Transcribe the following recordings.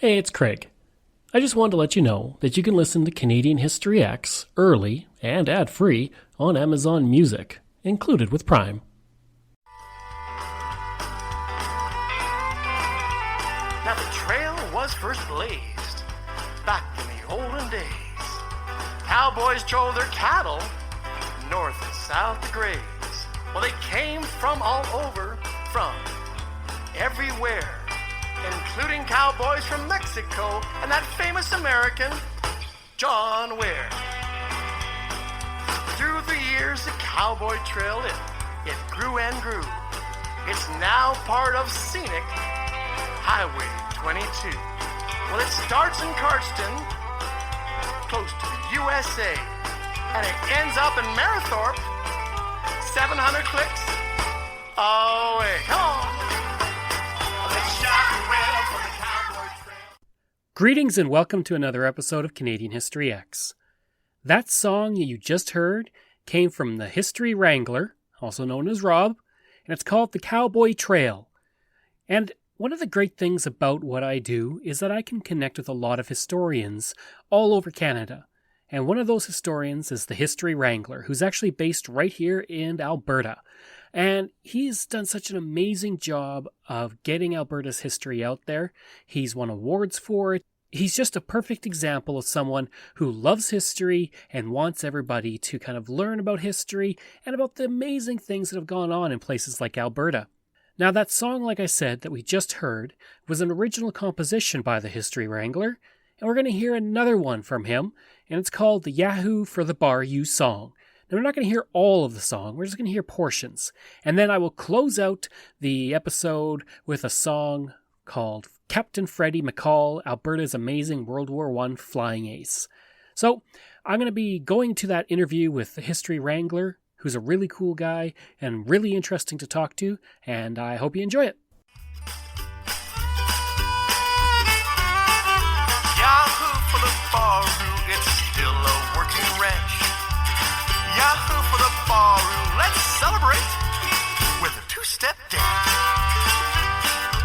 Hey, it's Craig. I just wanted to let you know that you can listen to Canadian History X early and ad-free on Amazon Music, included with Prime. Now the trail was first blazed back in the olden days. Cowboys drove their cattle north and south to graze. Well, they came from all over, from everywhere, including cowboys from Mexico and that famous American, John Ware. Through the years, the cowboy trail, it grew and grew. It's now part of scenic Highway 22. Well, it starts in Cardston, close to the USA, and it ends up in Marathorpe, 700 clicks away. Come on. Greetings and welcome to another episode of Canadian History X. That song you just heard came from the History Wrangler, also known as Rob, and it's called The Cowboy Trail. And one of the great things about what I do is that I can connect with a lot of historians all over Canada. And one of those historians is the History Wrangler, who's actually based right here in Alberta. And he's done such an amazing job of getting Alberta's history out there. He's won awards for it. He's just a perfect example of someone who loves history and wants everybody to kind of learn about history and about the amazing things that have gone on in places like Alberta. Now, that song, like I said, that we just heard was an original composition by the History Wrangler, and we're going to hear another one from him, and it's called the Yahoo for the Bar U song. Now, we're not going to hear all of the song, we're just going to hear portions. And then I will close out the episode with a song called Captain Freddie McCall, Alberta's Amazing World War I Flying Ace. So, I'm going to be going to that interview with the History Wrangler, who's a really cool guy and really interesting to talk to, and I hope you enjoy it. Yahoo for the barroom, it's still a working wrench. Yahoo for the barroom, let's celebrate with a two-step dance.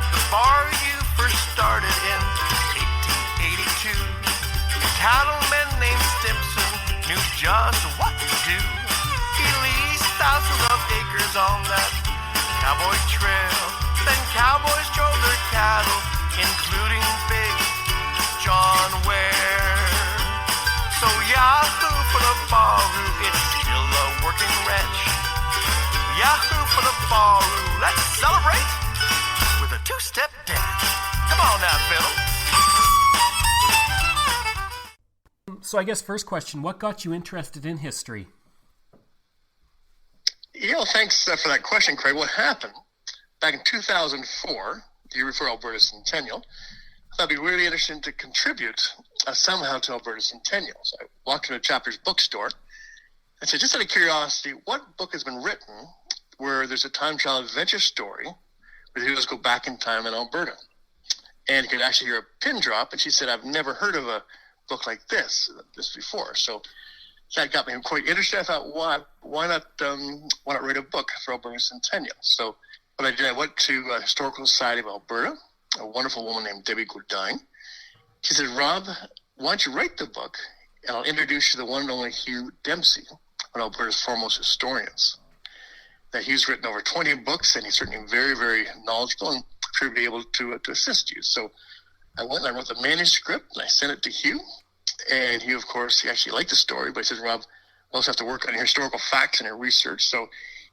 The bar you first started in 1882. A cattleman named Stimson knew just what to do. He leased thousands of acres on that cowboy trail. Then cowboys drove their cattle, including big John Ware. So Yahoo for the barroom, it's still a working wrench. Yahoo for the barroom, let's celebrate with a two-step dance. Come on now, Phil. So I guess first question, what got you interested in history? Thanks for that question, Craig. What happened back in 2004, the year before Alberta's centennial, I thought it'd be really interesting to contribute somehow to Alberta's centennial. So I walked into a Chapter's bookstore and said, just out of curiosity, what book has been written where there's a time travel adventure story where the heroes go back in time in Alberta? And you could actually hear a pin drop, and she said, I've never heard of a book like this before. So that got me quite interested. I thought, why not write a book for Alberta's centennial? So what I did, I went to the Historical Society of Alberta, a wonderful woman named Debbie Godine. She said, Rob, why don't you write the book, and I'll introduce you to the one and only Hugh Dempsey, one of Alberta's foremost historians. That Hugh's written over 20 books, and he's certainly very, very knowledgeable, and sure to be able to assist you. So I went and I wrote the manuscript, and I sent it to Hugh. And Hugh, of course, he actually liked the story, but he said, Rob, we also have to work on your historical facts and your research. So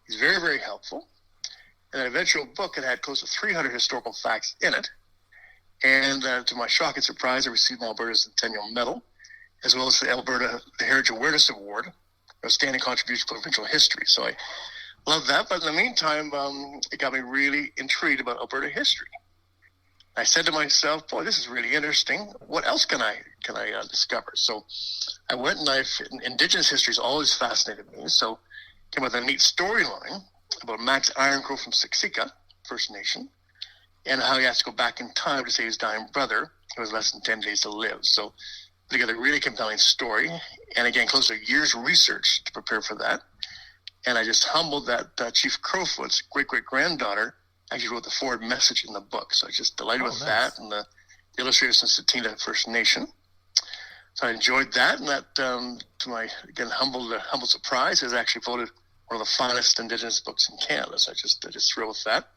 he's very, very helpful. And that eventual book, it had close to 300 historical facts in it. And to my shock and surprise, I received an Alberta Centennial Medal, as well as the Alberta Heritage Awareness Award, Outstanding Contribution to Provincial History. So I love that. But in the meantime, it got me really intrigued about Alberta history. I said to myself, boy, this is really interesting. What else can I discover? So I went and Indigenous history has always fascinated me. So came up with a neat storyline about Max Ironcrow from Siksika, First Nation, and how he has to go back in time to save his dying brother, who has less than 10 days to live. So put together a really compelling story. And again, close to a year's research to prepare for that. And I just humbled that Chief Crowfoot's great-great-granddaughter actually wrote the forward message in the book. So I was just delighted with nice. that and the illustrator since the Tina First Nation. So I enjoyed that, and that, to my, again, humble surprise, is actually voted one of the finest Indigenous books in Canada. So I just thrilled with that.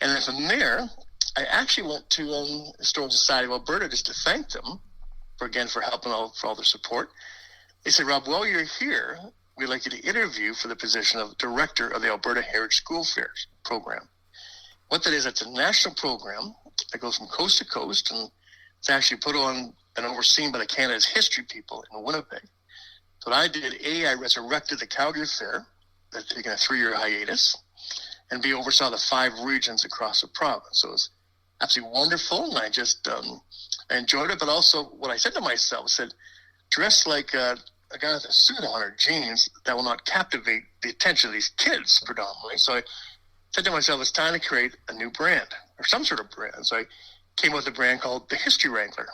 And then from there, I actually went to Historical Society of Alberta just to thank them for helping for all their support. They said, Rob, while you're here, we'd like you to interview for the position of Director of the Alberta Heritage School Fairs program. What that is, it's a national program that goes from coast to coast, and it's actually put on and overseen by the Canada's history people in Winnipeg. So what I did, I resurrected the Calgary Fair that had taken a 3-year hiatus, and B, oversaw the 5 regions across the province. So it was absolutely wonderful, and I just I enjoyed it. But also, what I said to myself, I said, dress like a guy with a suit on or jeans that will not captivate the attention of these kids predominantly. So I said to myself, it's time to create a new brand or some sort of brand. So I came up with a brand called the History Wrangler.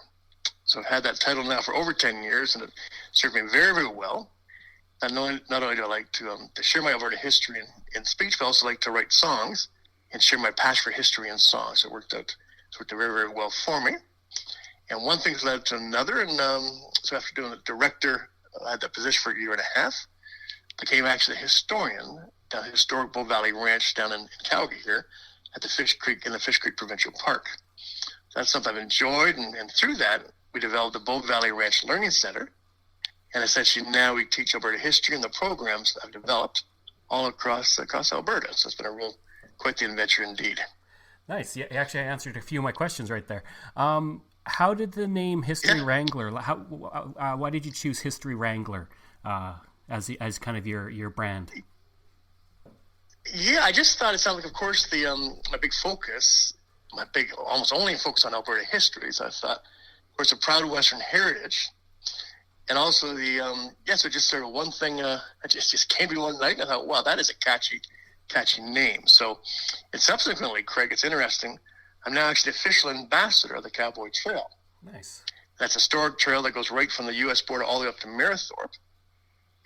So I've had that title now for over 10 years, and it served me very, very well. And not only do I like to share my Alberta history in speech, but I also like to write songs and share my passion for history and songs. So it worked out very, very well for me. And one thing's led to another. And so after doing the director, I had that position for a year and a half. Became actually a historian down at the historic Bow Valley Ranch down in Calgary here at the Fish Creek Provincial Park. So that's something I've enjoyed. And through that, we developed the Bow Valley Ranch Learning Center. And essentially now we teach Alberta history and the programs that I've developed all across Alberta. So it's been quite the adventure indeed. Nice. Yeah, actually, I answered a few of my questions right there. How did the name History Wrangler? Why did you choose History Wrangler as kind of your brand? Yeah, I just thought it sounded like, of course, my big focus, almost only focus on Alberta history. So I thought, of course, a proud Western heritage. And also so just sort of one thing, I just came to me one night and I thought, wow, that is a catchy name. So and subsequently, Craig, it's interesting, I'm now actually the official ambassador of the Cowboy Trail. Nice. That's a historic trail that goes right from the U.S. border all the way up to Marathorpe.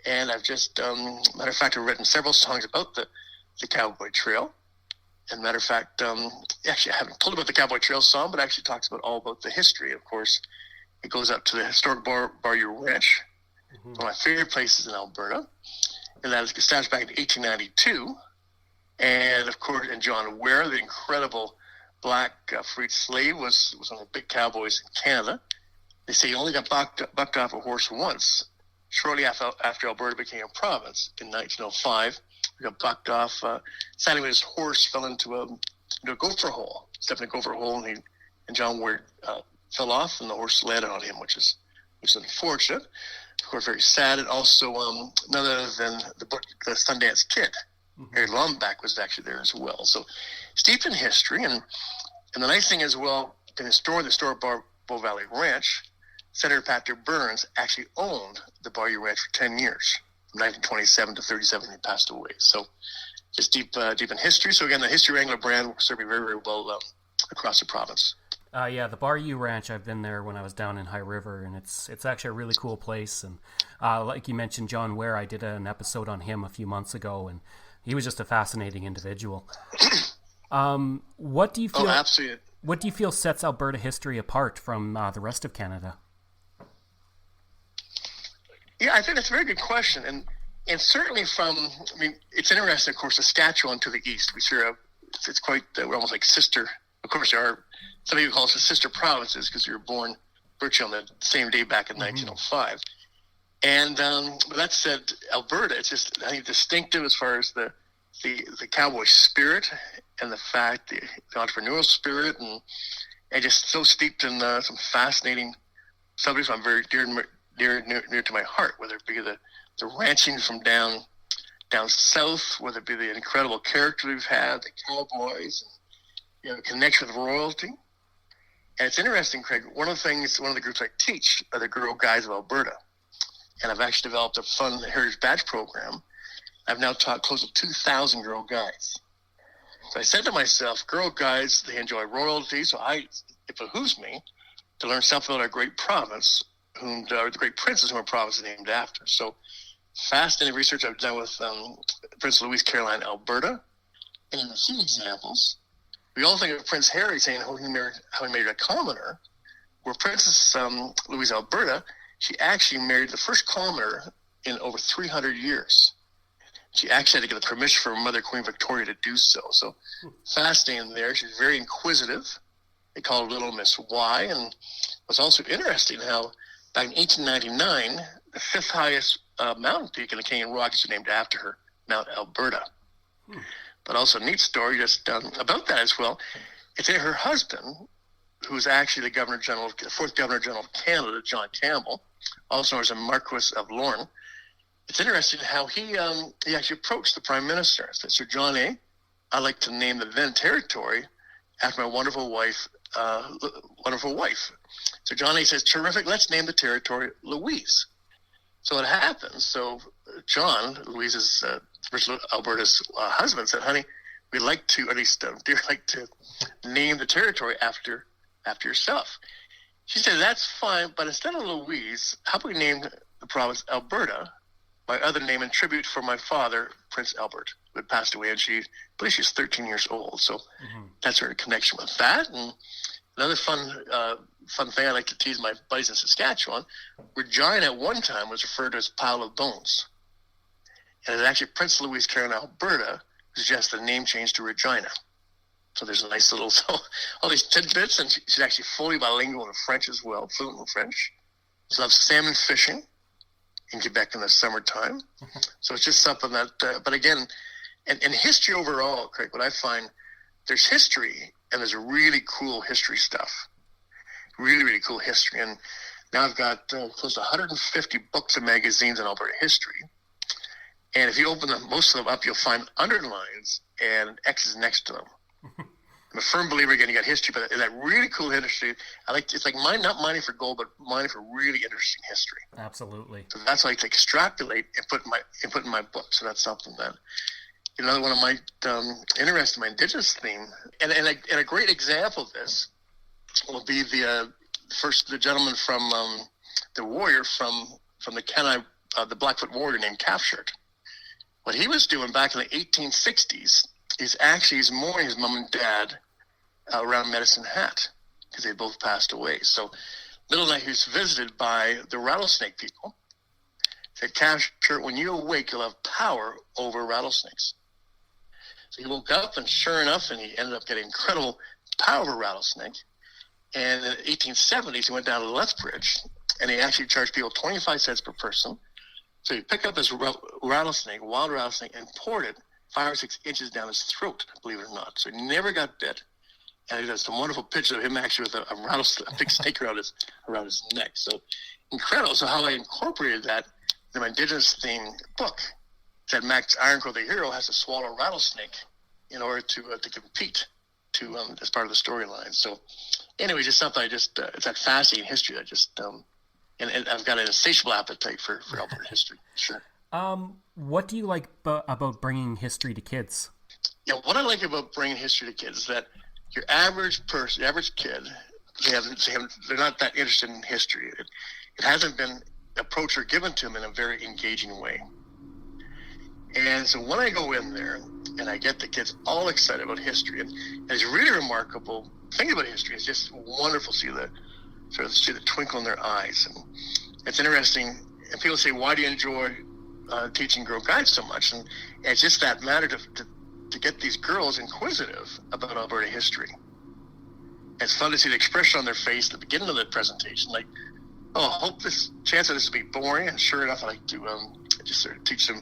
And I've just, matter of fact, I've written several songs about the Cowboy Trail. And matter of fact, actually I haven't told about the Cowboy Trail song, but actually talks all about the history, of course. It goes up to the historic Bayou Ranch, one of my favorite places in Alberta. And that was established back in 1892. And, of course, John Ware, the incredible black freed slave, was one of the big cowboys in Canada. They say he only got bucked off a horse once, shortly after Alberta became a province in 1905. He got bucked off. Sadly, his horse fell into a gopher hole, stepped in a gopher hole, and John Ware fell off, and the horse landed on him, which is unfortunate. Of course, very sad. And also, none other than the Sundance Kid, Harry Lombach, was actually there as well. So, steeped in history, and the nice thing as well, in the historic Bow Valley Ranch, Senator Patrick Burns actually owned the Bayou Ranch for 10 years, from 1927 to 37. He passed away. So, just deep in history. So again, the History Wrangler brand will serve me very, very well across the province. Yeah, the Bayou Ranch, I've been there when I was down in High River, and it's actually a really cool place. And like you mentioned, John Ware, I did an episode on him a few months ago, and he was just a fascinating individual. What do you feel? Oh, absolutely. What do you feel sets Alberta history apart from the rest of Canada? Yeah, I think that's a very good question, and certainly it's interesting. Of course, Saskatchewan to the east, we sure have. It's quite. We're almost like sister. Of course, there are. Some people call us the sister provinces because we were born virtually on the same day back in 1905. And with that said, Alberta, it's just, I think, distinctive as far as the cowboy spirit and the fact, the entrepreneurial spirit, and just so steeped in some fascinating subjects I'm very near to my heart, whether it be the ranching from down south, whether it be the incredible character we've had, the cowboys, and, connection with royalty. And it's interesting, Craig, one of the groups I teach are the Girl Guides of Alberta. And I've actually developed a fun heritage badge program. I've now taught close to 2,000 Girl Guides. So I said to myself, Girl Guides, they enjoy royalty, so it behooves me to learn something about our great province, the great princes whom our province is named after. So fascinating research I've done with Prince Louis Caroline, Alberta. And in a few examples, we all think of Prince Harry saying how he married a commoner, where Princess Louise Alberta, she actually married the first colonizer in over 300 years. She actually had to get the permission from Mother Queen Victoria to do so. So fascinating there. She's very inquisitive. They call her Little Miss Y. And what's also interesting how back in 1899, the fifth highest mountain peak in the Canadian Rockies was named after her, Mount Alberta. But also a neat story just about that as well. It's that her husband, who's actually the fourth Governor General of Canada, John Campbell, also known as the Marquis of Lorne. It's interesting how he actually approached the Prime Minister. He said, Sir John A., I'd like to name the then territory after my wonderful wife. So John A. says, terrific, let's name the territory Louise. So it happens. So John, Louise's, Alberta's husband, said, honey, we'd like to, at least dear, like to name the territory after yourself. She said, that's fine, but instead of Louise, how about we name the province Alberta, my other name in tribute for my father, Prince Albert, who had passed away, and I believe she was 13 years old. So that's her connection with that. And another fun thing I like to tease my buddies in Saskatchewan, Regina at one time was referred to as Pile of Bones. And it's actually Prince Louis Carolina, Alberta, suggests the name change to Regina. So there's a nice little, all these tidbits, and she's actually fully bilingual in French as well, fluent in French. She loves salmon fishing in Quebec in the summertime. So it's just something that, but again, in history overall, Craig, what I find, there's history and there's really cool history stuff. Really, really cool history. And now I've got close to 150 books and magazines in Alberta history. And if you open most of them up, you'll find underlines and X's next to them. I'm a firm believer, again, you got history, but that really cool history, it's like not mining for gold, but mining for really interesting history. Absolutely. So that's what I like to extrapolate and put in my book. So that's something that, another one of my interests in my Indigenous theme, and a great example of this will be the gentleman from the warrior from the Kenai, the Blackfoot warrior named Calfshirt. What he was doing back in the 1860s is actually he's mourning his mom and dad around Medicine Hat because they both passed away. So middle of the night he was visited by the rattlesnake people. Said, Calfshirt, when you awake, you'll have power over rattlesnakes. So he woke up, and sure enough, and he ended up getting incredible power over rattlesnake. And in the 1870s, he went down to Lethbridge, and he actually charged people 25 cents per person. So he picked up this rattlesnake, wild rattlesnake, and poured it 5 or 6 inches down his throat, believe it or not. So he never got bit. And he does some wonderful pictures of him actually with a rattlesnake, a big snake around his neck. So incredible. So how I incorporated that in my Indigenous theme book, that Max Ironcrow, the hero, has to swallow a rattlesnake in order to compete as part of the storyline. So anyway, just something it's that fascinating history that just and I've got an insatiable appetite for Alberta history. Sure. What do you like about bringing history to kids? Yeah, what I like about bringing history to kids is that your average person, your average kid, they're not that interested in history. It hasn't been approached or given to them in a very engaging way. And so when I go in there and I get the kids all excited about history, and it's really remarkable. Thinking about history is just wonderful to see the twinkle in their eyes. And it's interesting. And people say, why do you enjoy teaching Girl Guides so much? And it's just that matter to get these girls inquisitive about Alberta history. It's fun to see the expression on their face at the beginning of the presentation, like, oh, I hope this chance of this will be boring. And sure enough, I like to just sort of teach them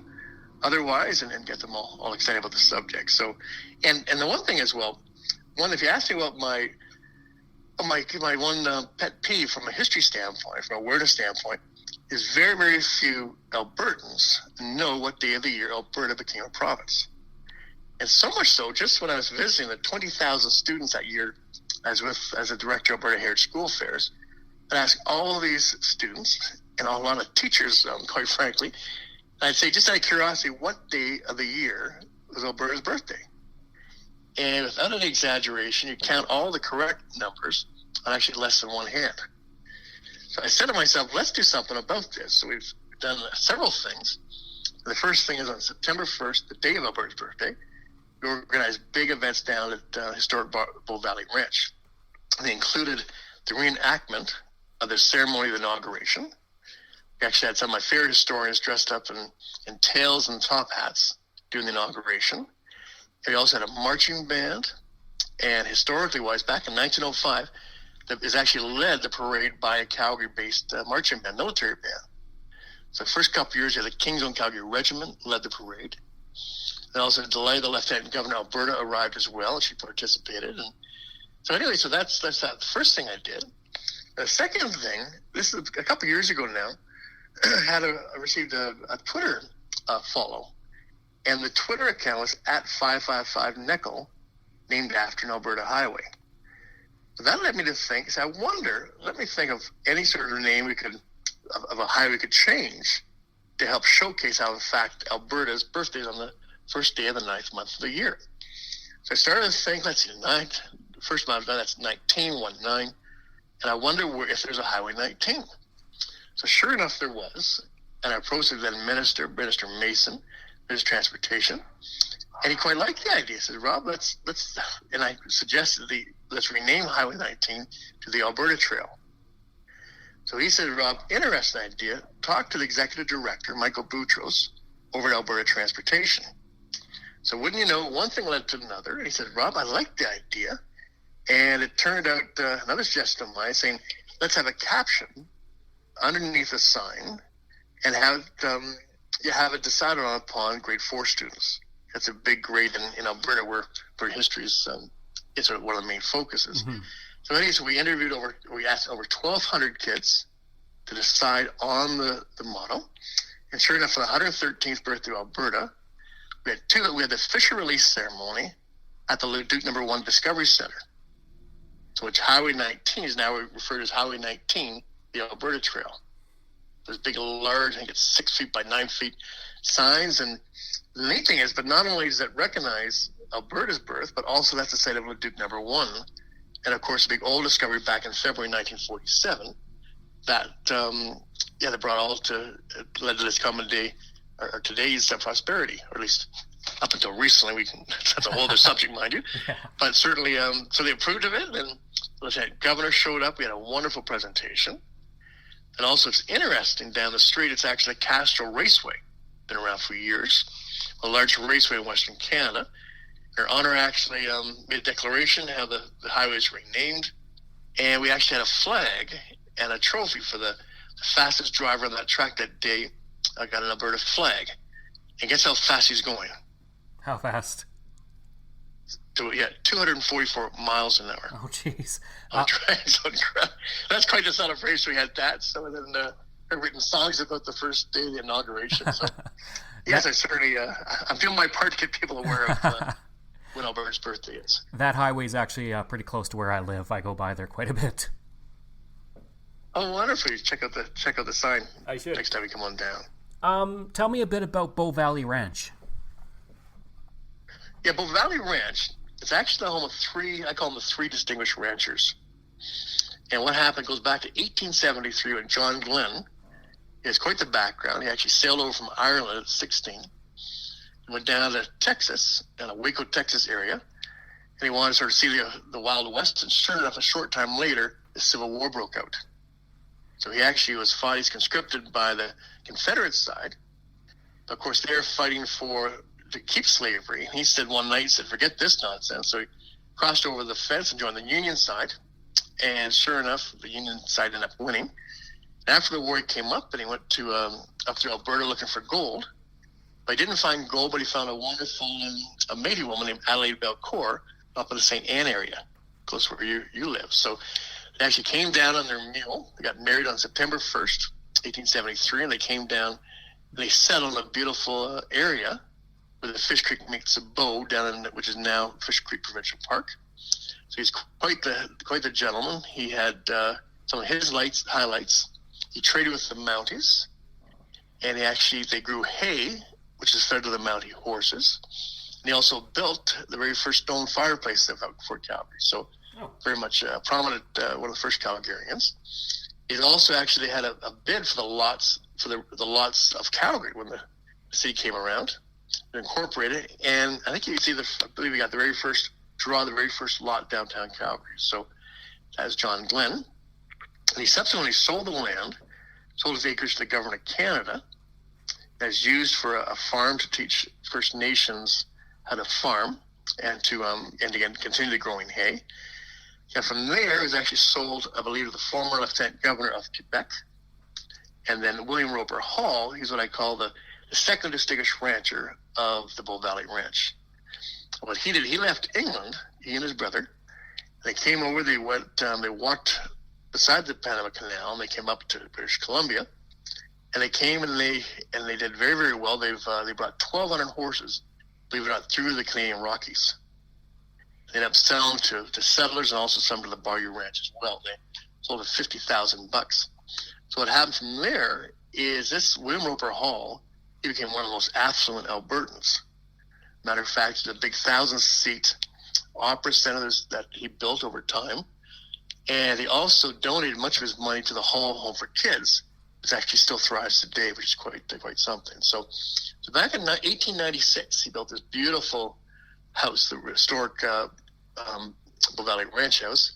otherwise and get them all excited about the subject. So, and the one thing as well, if you ask me about my one pet peeve from a history standpoint, from a awareness standpoint, is very, very few Albertans know what day of the year Alberta became a province. And so much so, just when I was visiting the 20,000 students that year as a director of Alberta Heritage School Fairs, I asked all of these students and a lot of teachers, quite frankly, I'd say, just out of curiosity, what day of the year was Alberta's birthday? And without any exaggeration, you count all the correct numbers on actually less than one hand. So I said to myself, let's do something about this. So we've done several things. The first thing is on September 1st, the day of Alberta's birthday, we organized big events down at historic Bull Valley Ranch. They included the reenactment of the ceremony of the inauguration. We actually had some of my favorite historians dressed up in tails and top hats doing the inauguration. And we also had a marching band. And historically wise, back in 1905, that is actually led the parade by a Calgary-based marching band, military band. So the first couple of years, you had the King's Own Calgary Regiment led the parade. And also DeLay, the Lieutenant Governor of Alberta, arrived as well, and she participated. And so anyway, so that's that. The first thing I did. The second thing, this is a couple of years ago now, I received a Twitter follow. And the Twitter account was at 555NECO, named after an Alberta highway. So that led me to think, so let me think of any sort of name of a highway we could change to help showcase how, in fact, Alberta's birthday is on the first day of the 9th month of the year. So I started to think, let's see, first month, that's 1919, and I wonder if there's a Highway 19. So sure enough, there was, and I approached the then Minister Mason, Minister of Transportation, and he quite liked the idea. He said, Rob, let's, and I suggested let's rename Highway 19 to the Alberta Trail. So he said, Rob, interesting idea. Talk to the executive director, Michael Boutros, over at Alberta Transportation. So wouldn't you know, one thing led to another. And he said, Rob, I like the idea. And it turned out another suggestion of mine saying, let's have a caption underneath a sign and have it decided on upon grade 4 students. That's a big grade in Alberta where history is sort of one of the main focuses. Mm-hmm. So anyway, we asked over 1,200 kids to decide on the motto. And sure enough, for the 113th birthday of Alberta, we had the official release ceremony at the Leduc No. 1 Discovery Center. So which Highway 19 is now referred as Highway 19, the Alberta Trail. There's big, large, I think it's 6 feet by 9 feet signs. And the neat thing is, but not only does that recognize Alberta's birth, but also that's the site of Leduc No. 1. And of course, a big oil discovery back in February 1947 that brought led to this common day, or today's prosperity, or at least up until recently. That's a whole other subject, mind you. Yeah. But certainly, so they approved of it, and the Lieutenant Governor showed up. We had a wonderful presentation. And also, it's interesting, down the street, it's actually a Castro Raceway. Been around for years. A large raceway in Western Canada. Her honor actually made a declaration how the highway is renamed. And we actually had a flag and a trophy for the fastest driver on that track that day. I got an Alberta flag. And guess how fast he's going? How fast? 244 miles an hour. Oh, jeez. That's quite the celebration. We had that. Some of them have written songs about the first day of the inauguration. So, yes, I certainly, I'm doing my part to get people aware of when Alberta's birthday is. That highway is actually pretty close to where I live. I go by there quite a bit. Oh, wonderful! You check out the sign. I should next time you come on down. Tell me a bit about Bow Valley Ranch. Yeah, Bow Valley Ranch. It's actually the home of I call them the three distinguished ranchers. And what happened goes back to 1873 when John Glenn, he has quite the background. He actually sailed over from Ireland at 16 and went down to Texas, in the Waco, Texas area. And he wanted to sort of see the Wild West. And sure enough, a short time later, the Civil War broke out. So he actually he's conscripted by the Confederate side. But of course, they're fighting to keep slavery. And he said one night, forget this nonsense. So he crossed over the fence and joined the Union side. And sure enough, the Union side ended up winning. And after the war, he came up and he went to up through Alberta looking for gold. But he didn't find gold, but he found a wonderful a Métis woman named Adelaide Belcourt up in the St. Anne area, close where you live. So they actually came down on their mule. They got married on September 1st, 1873, and they came down and they settled in a beautiful area where the Fish Creek meets the Bow down which is now Fish Creek Provincial Park. So he's quite the gentleman. He had some of his highlights. He traded with the Mounties, and they grew hay, which is fed to the Mountie horses. And he also built the very first stone fireplace out in Fort Calgary. So very much prominent, one of the first Calgarians. He also actually had a bid for the lots lots of Calgary when the city came around. They incorporated, and I think you can see I believe we got the very first lot downtown Calgary. So that's John Glenn. And he subsequently sold the land, sold his acres to the government of Canada, as used for a farm to teach First Nations how to farm and to again continue the growing hay. And from there, it was actually sold, I believe, to the former Lieutenant Governor of Quebec. And then William Roper Hall, he's what I call the second distinguished rancher of the Bow Valley Ranch. What he did, he left England, he and his brother. They came over, they walked beside the Panama Canal, and they came up to British Columbia. And they came and they did very, very well. They brought 1,200 horses, believe it or not, through the Canadian Rockies. They ended up selling to settlers and also some to the Bayou Ranch as well. They sold at $50,000. So what happened from there is this William Roper Hall, he became one of the most affluent Albertans. Matter of fact, the big 1,000-seat opera center that he built over time. And he also donated much of his money to the Hall Home for Kids, which actually still thrives today, which is quite something. So back in 1896, he built this beautiful house, the historic Bow Valley Ranch House.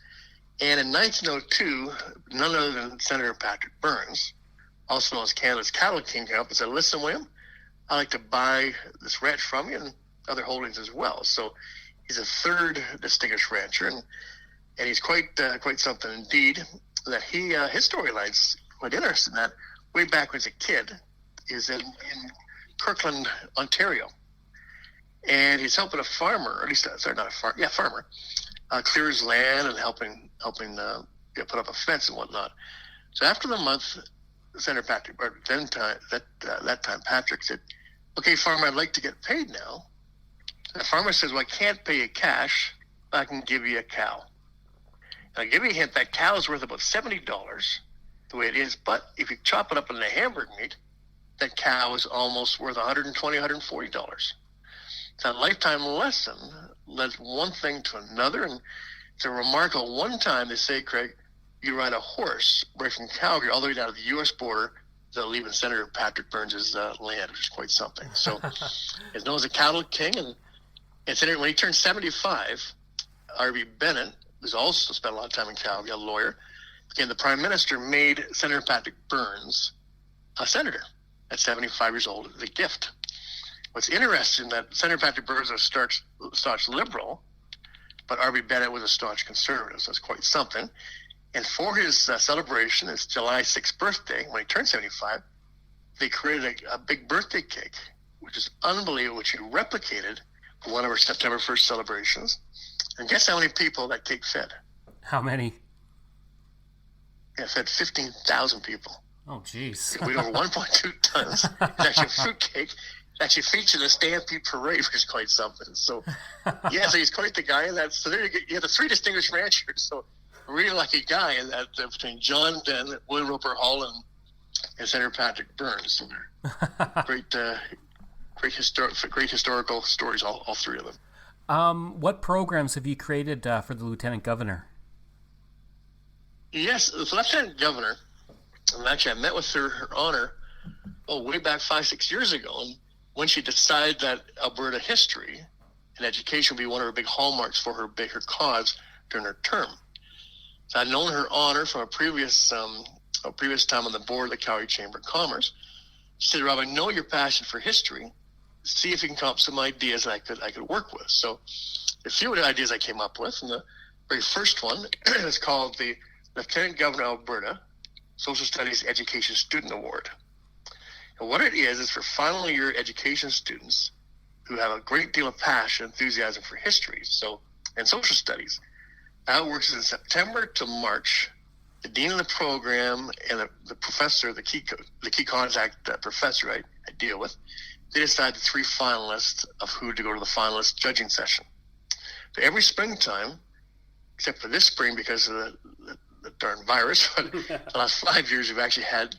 And in 1902, none other than Senator Patrick Burns, also known as Canada's Cattle King, came up and said, "Listen, William, I'd like to buy this ranch from you and other holdings as well." So he's a third distinguished rancher, and he's quite something indeed. That his storyline's quite interesting. That way back when he was a kid, is in Kirkland, Ontario, and he's helping a farmer, or at least farmer, clear his land and helping put up a fence and whatnot. So after the month, Senator Patrick, or that time Patrick said, "Okay, farmer, I'd like to get paid now." The farmer says, "Well, I can't pay you cash, but I can give you a cow. And I'll give you a hint, that cow is worth about $70 the way it is, but if you chop it up into hamburger meat, that cow is almost worth $120, $140. So a lifetime lesson led one thing to another, and it's a remarkable. One time they say, Craig, you ride a horse right from Calgary all the way down to the U.S. border without leaving Senator Patrick Burns' land, which is quite something. So he's known as a cattle king, and when he turned 75, R.B. Bennett, who's also spent a lot of time in Calgary, a lawyer, became the prime minister, made Senator Patrick Burns a senator at 75 years old as a gift. What's interesting that Senator Patrick Burns was a staunch liberal, but R.B. Bennett was a staunch conservative, so it's quite something. And for his celebration, his July 6th birthday, when he turned 75, they created a big birthday cake, which is unbelievable, which he replicated for one of our September 1st celebrations. And guess how many people that cake fed? How many? It fed 15,000 people. Oh, jeez. It weighed over 1.2 tons. It's actually a fruit cake. It actually featured a Stampede Parade, which is quite something. So, yeah, so he's quite the guy. So there you have the three distinguished ranchers. So, a really lucky guy in that between John Denn, William Roper Hall, and Senator Patrick Burns. So great historical stories, all three of them. What programs have you created for the Lieutenant Governor? Yes, the Lieutenant Governor, and actually I met with her honor, way back 5-6 years ago, and when she decided that Alberta history and education would be one of her big hallmarks for her cause during her term. So I'd known her honor from a previous time on the board of the Calgary Chamber of Commerce. She said, "Rob, I know your passion for history. See if you can come up with some ideas I could work with." So a few of the ideas I came up with, and the very first one is called the Lieutenant Governor Alberta Social Studies Education Student Award. And what it is for final year education students who have a great deal of passion, enthusiasm for history, and social studies. How it works is in September to March, the dean of the program and the professor, the key contact professor I deal with, they decide the three finalists of who to go to the finalist judging session. So every springtime, except for this spring because of the darn virus, but the last 5 years we've actually had,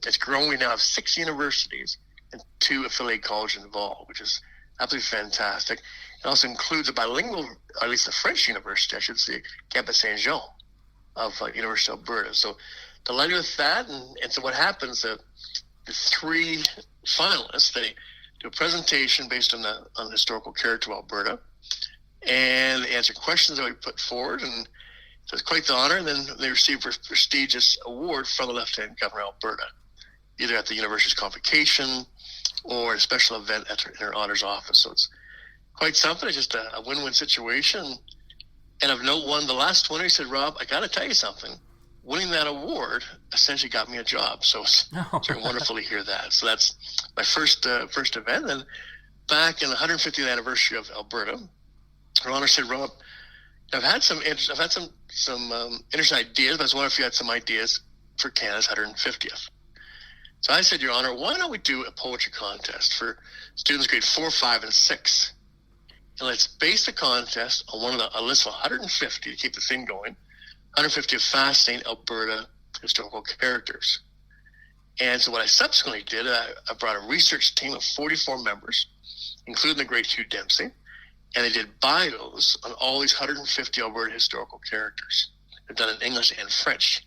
it's grown. We now have 6 universities and 2 affiliate colleges involved, which is absolutely fantastic. It also includes a bilingual, or at least a French university, I should say, Campus Saint-Jean of University of Alberta. So delighted with that. And so what happens, the 3 finalists, they do a presentation based on the historical character of Alberta, and they answer questions that we put forward, and So it's quite the honor. And then they received a prestigious award from the Lieutenant Governor of Alberta, either at the university's convocation or a special event in her honors office. So it's quite something. It's just a win-win situation. And of note one, the last winner, he said, Rob, I got to tell you something. Winning that award essentially got me a job. So it's very wonderful to hear that. So that's my first event. And back in the 150th anniversary of Alberta, her honor said, Rob, I've had some interesting ideas, but I was wondering if you had some ideas for Canada's 150th. So I said, Your Honor, why don't we do a poetry contest for students grade 4, 5, and 6? And let's base the contest on a list of 150 to keep the thing going, 150 of fascinating Alberta historical characters. And so what I subsequently did, I brought a research team of 44 members, including the great Hugh Dempsey, and they did bios on all these 150 Alberta historical characters. They've done it in English and French.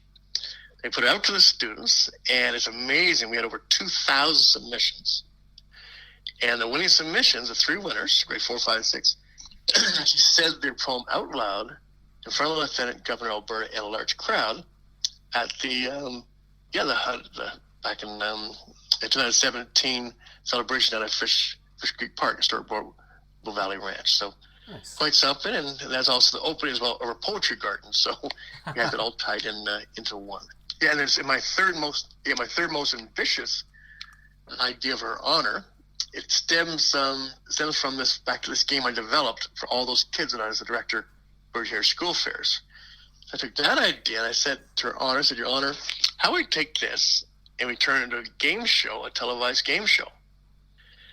They put it out to the students, and it's amazing. We had over 2,000 submissions. And the winning submissions, the 3 winners, grade 4, 5, and 6, actually said their poem out loud in front of the Lieutenant Governor of Alberta and a large crowd at the back in 2017 celebration at Fish Creek Park, historic Bull Valley Ranch. So nice. Quite something, and that's also the opening as well of a poetry garden. So we have it all tied in into one. Yeah, and it's in my third most ambitious idea of her honor. It stems from this game I developed for all those kids when I was the director of here school fairs. I took that idea and I said to her honor, Your Honor, how would we take this and we turn it into a game show, a televised game show?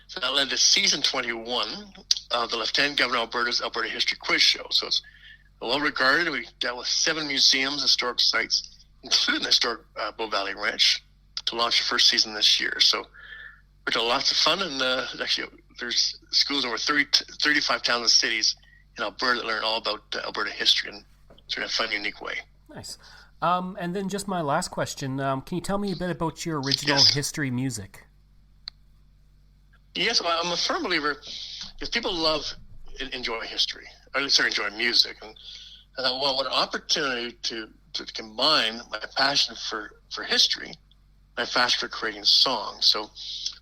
So that led to season 21 of the Lieutenant Governor of Alberta's Alberta History Quiz Show. So it's well regarded. We dealt with 7 museums, historic sites, including the historic Bull Valley Ranch, to launch the first season this year. So we're doing lots of fun, and there's schools in over 35 towns and cities in Alberta that learn all about Alberta history in sort of a fun, unique way. Nice. And then just my last question, can you tell me a bit about your original history music? Yes, well, I'm a firm believer because people enjoy history, or enjoy music. And I thought, well, what an opportunity to combine my passion for history, my passion for creating songs. So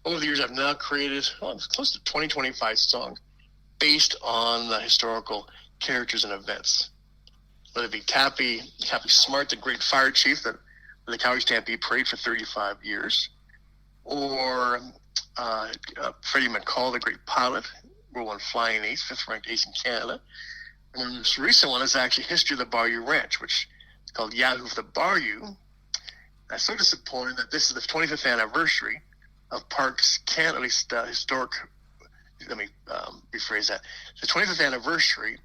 over the years, I've now created close to 25 songs based on the historical characters and events. Whether it be Cappy Smart, the great fire chief that the Calgary Stampede parade for 35 years, or Freddie McCall, the great pilot, World War I flying ace, 5th ranked ace in Canada. And this recent one is actually History of the Bayou Ranch, which is called Yahoo for the Bayou. I'm so disappointed that this is the 25th anniversary of Parks Canada, at least historic. Let me rephrase that. The 25th anniversary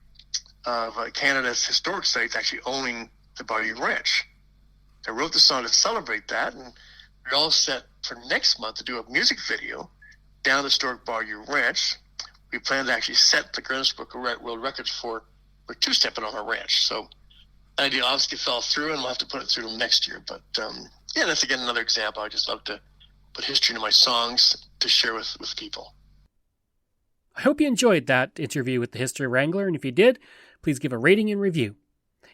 of Canada's historic sites actually owning the Bayou Ranch. I wrote the song to celebrate that, and we're all set for next month to do a music video down the historic Bayou Ranch. We plan to actually set the Guinness Book of World Records for two-stepping on our ranch. So that idea obviously fell through, and we'll have to put it through next year. But that's again another example. I just love to put history into my songs to share with people. I hope you enjoyed that interview with the History Wrangler, and if you did, please give a rating and review.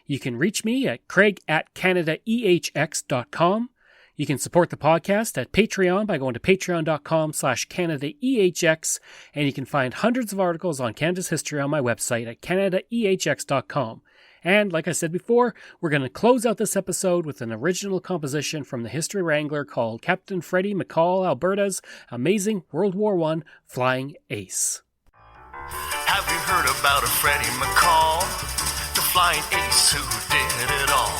You can reach me at craig@canadaehx.com. You can support the podcast at Patreon by going to patreon.com/CanadaEHX, and you can find hundreds of articles on Canada's history on my website at CanadaEHX.com. And like I said before, we're going to close out this episode with an original composition from the History Wrangler called Captain Freddie McCall, Alberta's Amazing World War I Flying Ace. Have you heard about a Freddie McCall, the flying ace who did it all?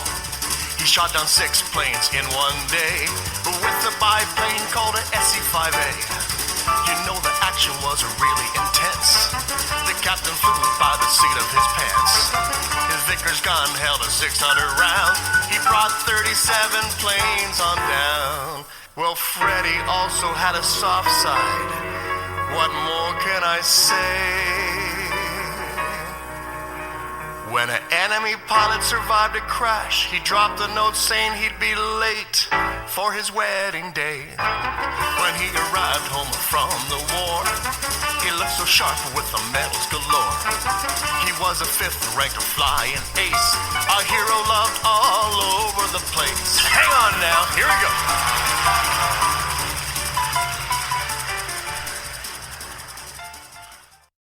He shot down 6 planes in one day with a biplane called a SC-5A. You know the action was really intense. The captain flew by the seat of his pants. His Vickers gun held a 600 rounds. He brought 37 planes on down. Well, Freddie also had a soft side. What more can I say? When an enemy pilot survived a crash, he dropped a note saying he'd be late for his wedding day. When he arrived home from the war, he looked so sharp with the medals galore. He was a 5th ranked flying ace, a hero loved all over the place. Hang on now, here we go.